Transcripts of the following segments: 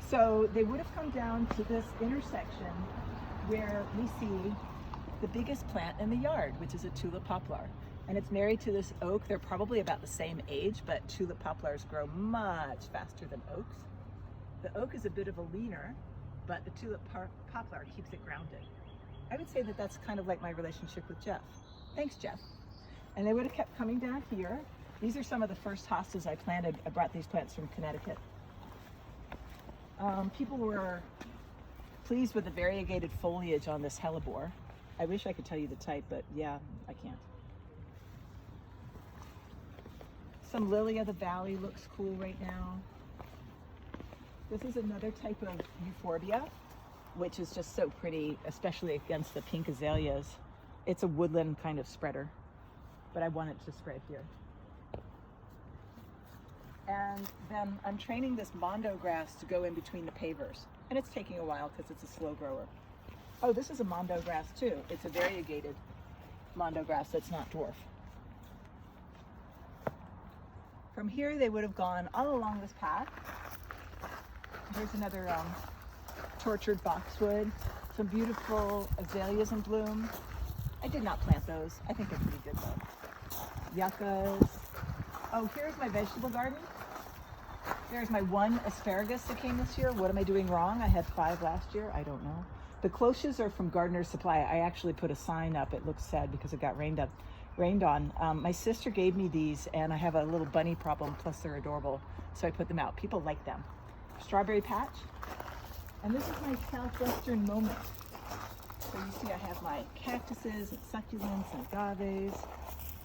So they would have come down to this intersection where we see the biggest plant in the yard, which is a tulip poplar. And it's married to this oak. They're probably about the same age, but tulip poplars grow much faster than oaks. The oak is a bit of a leaner, but the tulip poplar keeps it grounded. I would say that that's kind of like my relationship with Jeff. Thanks, Jeff. And they would have kept coming down here. These are some of the first hostas I planted. I brought these plants from Connecticut. People were pleased with the variegated foliage on this hellebore. I wish I could tell you the type, but yeah, I can't. Some lily of the valley looks cool right now. This is another type of euphorbia, which is just so pretty, especially against the pink azaleas. It's a woodland kind of spreader, but I want it to spread here. And then I'm training this mondo grass to go in between the pavers. And it's taking a while because it's a slow grower. Oh, this is a mondo grass too. It's a variegated mondo grass that's not dwarf. From here, they would have gone all along this path. Here's another tortured boxwood. Some beautiful azaleas in bloom. I did not plant those. I think they're pretty good though. Yuccas. Oh, here's my vegetable garden. There's my one asparagus that came this year. What am I doing wrong? I had 5 last year. I don't know. The cloches are from Gardener's Supply. I actually put a sign up. It looks sad because it got rained on. My sister gave me these, and I have a little bunny problem, plus they're adorable, so I put them out. People like them. Strawberry patch. And this is my southwestern moment. So you see I have my cactuses and succulents and agaves.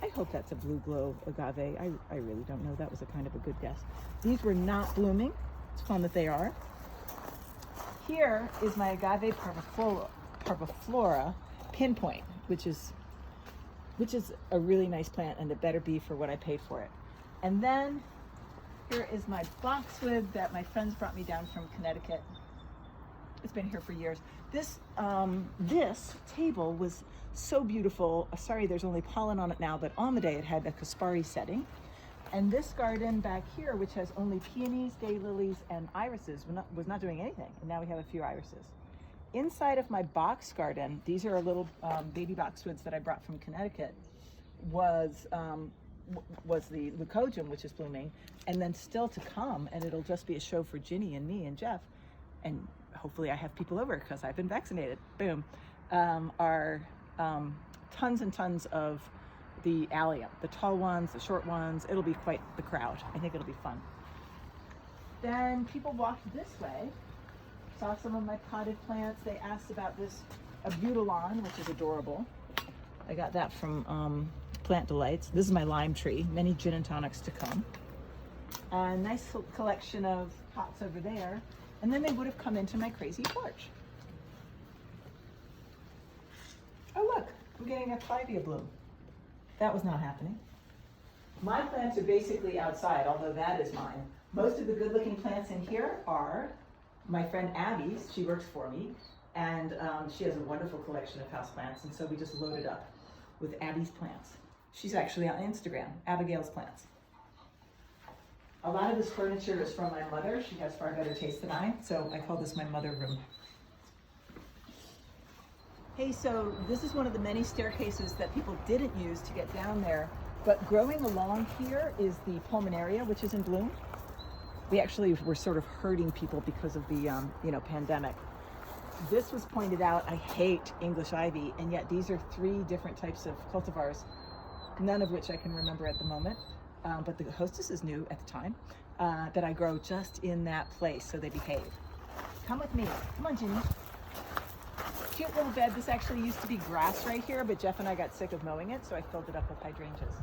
I hope that's a blue glow agave. I really don't know. That was a kind of a good guess. These were not blooming. It's fun that they are. Here is my agave parviflora pinpoint, which is a really nice plant, and it better be for what I paid for it. And then here is my boxwood that my friends brought me down from Connecticut. It's been here for years. This table was so beautiful. Sorry, there's only pollen on it now, but on the day it had a Caspari setting. And this garden back here, which has only peonies, daylilies, and irises, was not doing anything. And now we have a few irises. Inside of my box garden, these are little baby boxwoods that I brought from Connecticut, was the leucojum, which is blooming, and then still to come, and it'll just be a show for Ginny and me and Jeff, and hopefully I have people over because I've been vaccinated. Boom. Are tons and tons of the allium, the tall ones, the short ones. It'll be quite the crowd. I think it'll be fun. Then people walked this way, saw some of my potted plants. They asked about this abutilon, which is adorable. I got that from Plant Delights. This is my lime tree, many gin and tonics to come. A nice collection of pots over there. And then they would have come into my crazy porch. Oh look, I'm getting a clivia bloom. That was not happening. My plants are basically outside, although that is mine. Most of the good looking plants in here are my friend Abby's. She works for me, and she has a wonderful collection of houseplants, and so we just loaded up with Abby's plants. She's actually on Instagram, Abigail's Plants. A lot of this furniture is from my mother. She has far better taste than I, so I call this my mother room. Hey, so this is one of the many staircases that people didn't use to get down there, but growing along here is the pulmonaria, which is in bloom. We actually were sort of hurting people because of the pandemic. This was pointed out. I hate English ivy, and yet these are 3 different types of cultivars, none of which I can remember at the moment. But the hostesses knew at the time that I grow just in that place, so they behave. Come with me. Come on, Ginny. Cute little bed. This actually used to be grass right here, but Jeff and I got sick of mowing it, so I filled it up with hydrangeas.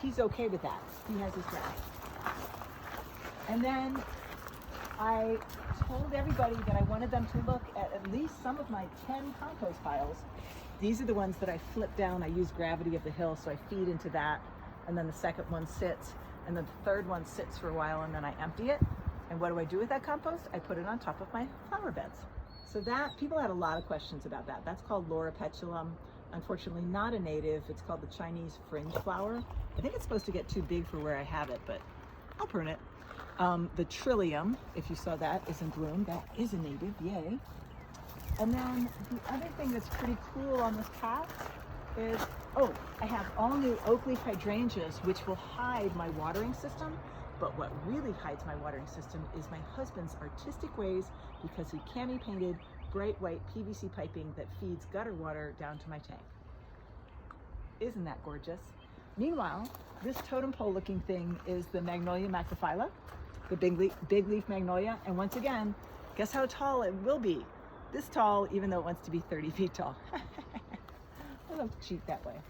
He's okay with that. He has his grass. And then I told everybody that I wanted them to look at least some of my 10 compost piles. These are the ones that I flip down. I use gravity of the hill, so I feed into that. And then the second one sits, and then the third one sits for a while, and then I empty it. And what do I do with that compost? I put it on top of my flower beds. So that, people had a lot of questions about that. That's called Laura petulum. Unfortunately, not a native. It's called the Chinese fringe flower. I think it's supposed to get too big for where I have it, but I'll prune it. The trillium, if you saw that, is in bloom. That is a native, yay. And then the other thing that's pretty cool on this path is, I have all new oak leaf hydrangeas, which will hide my watering system. But what really hides my watering system is my husband's artistic ways, because he cami painted bright white PVC piping that feeds gutter water down to my tank. Isn't that gorgeous? Meanwhile, this totem pole looking thing is the Magnolia macrophylla, the big leaf magnolia. And once again, guess how tall it will be? This tall, even though it wants to be 30 feet tall. I love to cheat that way.